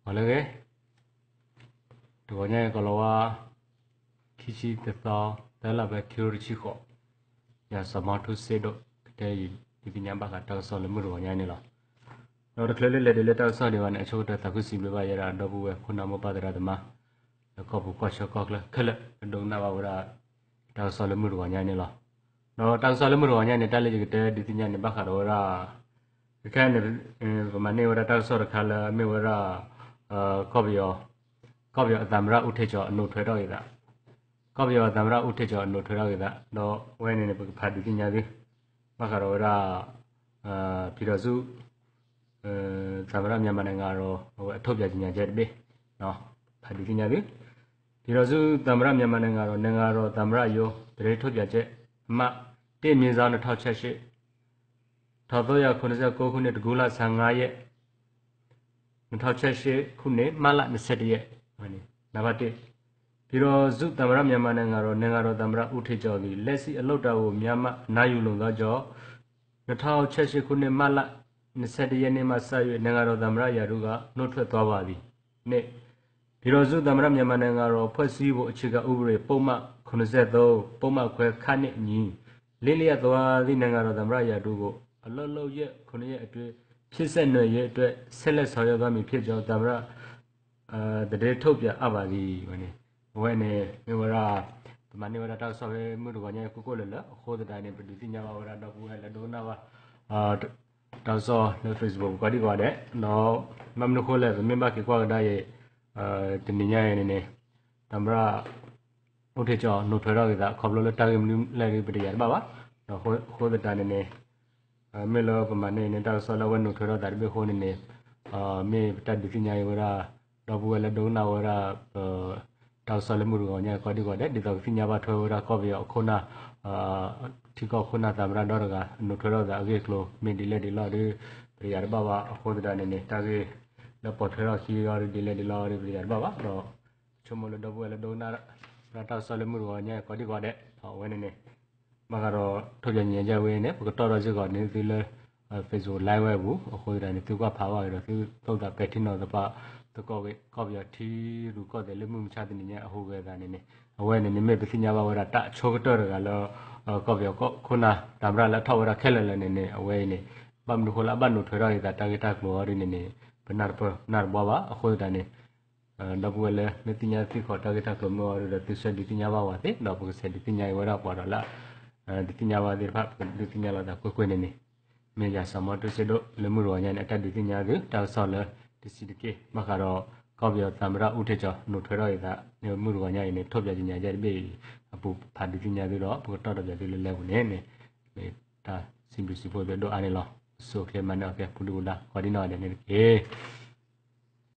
Oleh tuanya kalau kisi tetap dalam teori cikgu ya sama tu sedo kita di nyampak kata soal muruhnya ni lah. Orang kelele le le tak soal dewan acu dah tak kusi berapa ya ada buat kuna mau pada ada mah. Kau buka cakap lah kele dong nak bawa tak soal muruhnya ni lah. No tak soal muruhnya ni tak lagi kita di tinya ni bakar orang. Kan mana orang tak soal kalau me orang kau biar tamra utte jo no thera ida. Kau biar tamra utte jo no thera ida. No when ni berkat di tinya ni bakar orang pirazu tamra nyaman ngaro thop ya tinya jadi no hadi tinya ni pirazu tamra nyaman ngaro tamra yo dari thop ya je ma te minzan thau chat shi thau to ya 89ခုနှစ်တကူလာ15ရက်2008ခုနှစ်မလ21ရက်ဟုတ်နေနံပါတ်1ပြီးတော့ဇုတမရမြန်မာနိုင်ငံတော်တမရဥထေကျော်သည်လက်ရှိအလုတ်တော်ကိုမြန်မာနာယူလုံသောကြောင့်2008ခုနှစ်မလ21ရက်နေ့မှစ၍နိုင်ငံတော်တမရရာထူးကနှုတ်ထွက်သွားပါသည်နှစ်ပြီးတော့ဇုတမရမြန်မာနိုင်ငံတော်ဖွဲ့စည်းဖို့အခြေခံဥပဒေပုံမှန်83ပုံမှန်ခွဲခန့်နှင့်ညီလေးလျက်သွားသည့်နိုင်ငံတော်တမရရာထူးကိုအလုတ်လုတ်ရက်9ရက်အတွင်းဖြစ်ဆက်နယ်ရဲ့အတွက်ဆက်လက်ဆောင်ရွက်သွားမည်ဖြစ်ကြောင်းတမရတရေထုတ်ပြအပ်ပါသည်ဝနေဝနေမေဝရာမနေဝရာတောက်ဆော့ပဲမှုတော်ညကိုလလခိုးတဲ့တိုင်းပဒူတိညာဝရာတော့ဘူးလေဒိုနာဝတောက်ဆော့នៅ Facebook ကဒီကွာတဲ့နော်မမနခိုးလေမင်းဘာကေကွာဒါရဲ့တနညာရဲ့နေတမရဥထေကျော်နှုတ်ထွေတော့ကခေါပလို့တာကမလဲလေးပရိယာပါနော်ခိုးတဲ့တိုင်းနေမေလောပမာနေတောက်ဆော့လဝနှုတ်ထွေတော့တာဒီခိုးနေမေတတ်ဒီညာဝရာတော့ဘူးလေဒိုနာဝရာတောက်ဆော်လမှုရောညကောဒီကောတဲ့ဒီတော့ဖိညာဘထွေဝရကောပြောခုနာတီကောခုနာသမရတော့ကနုထရောဒါအကေကလိုမင်ဒီလက်ဒီလာဒီပရိယာဘဘအခုဒတဲ့နေတာကေလပေါ်ထွေရောခီရောဒီလက်ဒီလာဒီပရိယာဘဘတော့ချုံမလို့တော့ဘူးလေဒိုနာတောက်ဆော်လမှုရောညကောဒီကောတဲ့ဝဲနေမကတော့ထုတ်ပြညင်ကြဝဲနေဘကတော့ရစကနေဒီလေ Facebook live ဝဲဘူးအခုဒတဲ့သူကဖာပါရတော့သူတုတ်တာပဲထင်းတော့တပတကောကောပြတီရူကောတယ်လမှုမချတဲ့ညအဟုတ်ပဲဒါနေနေအဝဲနေနေမေပစီညာဘဝရတချိုကတော့ကလောကောပြကောခုနာတမရလက်ထောက်ရခဲလဲလဲနေနေအဝဲနေပမ်နုခလာဘန်နုထွေရတာတာဂက်တာကလောရနေနေဘနာပနာဘဝအခုဒါနေဒဘဝလဲမတိညာတိခေါ်တာဂက်တာကလောရတဲ့သစ္စဒီတိညာဘဝတဲ့တော့ဘုစဒီတိညာဝရပေါ်တော့လာဒီတိညာဘတဲ့ဖတ်ဒီတိညာလာတာကိုနေနေမေရဆမတုစေဒလမှုရောညာနဲ့တဒီတိညာကတောက်ဆော်လဲဒီစီတကေမကတော့ကောပြောသမရဥထေကျော်နှုတ်ထွေရရတာနေမှုရောညာနေထုတ်ပြခြင်းညာကြတဲ့ပြီအပူဖာဒီပညာတွေတော့ဘုတော်တော်ပြသေးလဲဝင်နေဒါစင်ပစီဖို့တော့အားနေလို့ဆိုကလေမနောကပူလူလာခေါ်ဒီနော်တဲ့နေကေ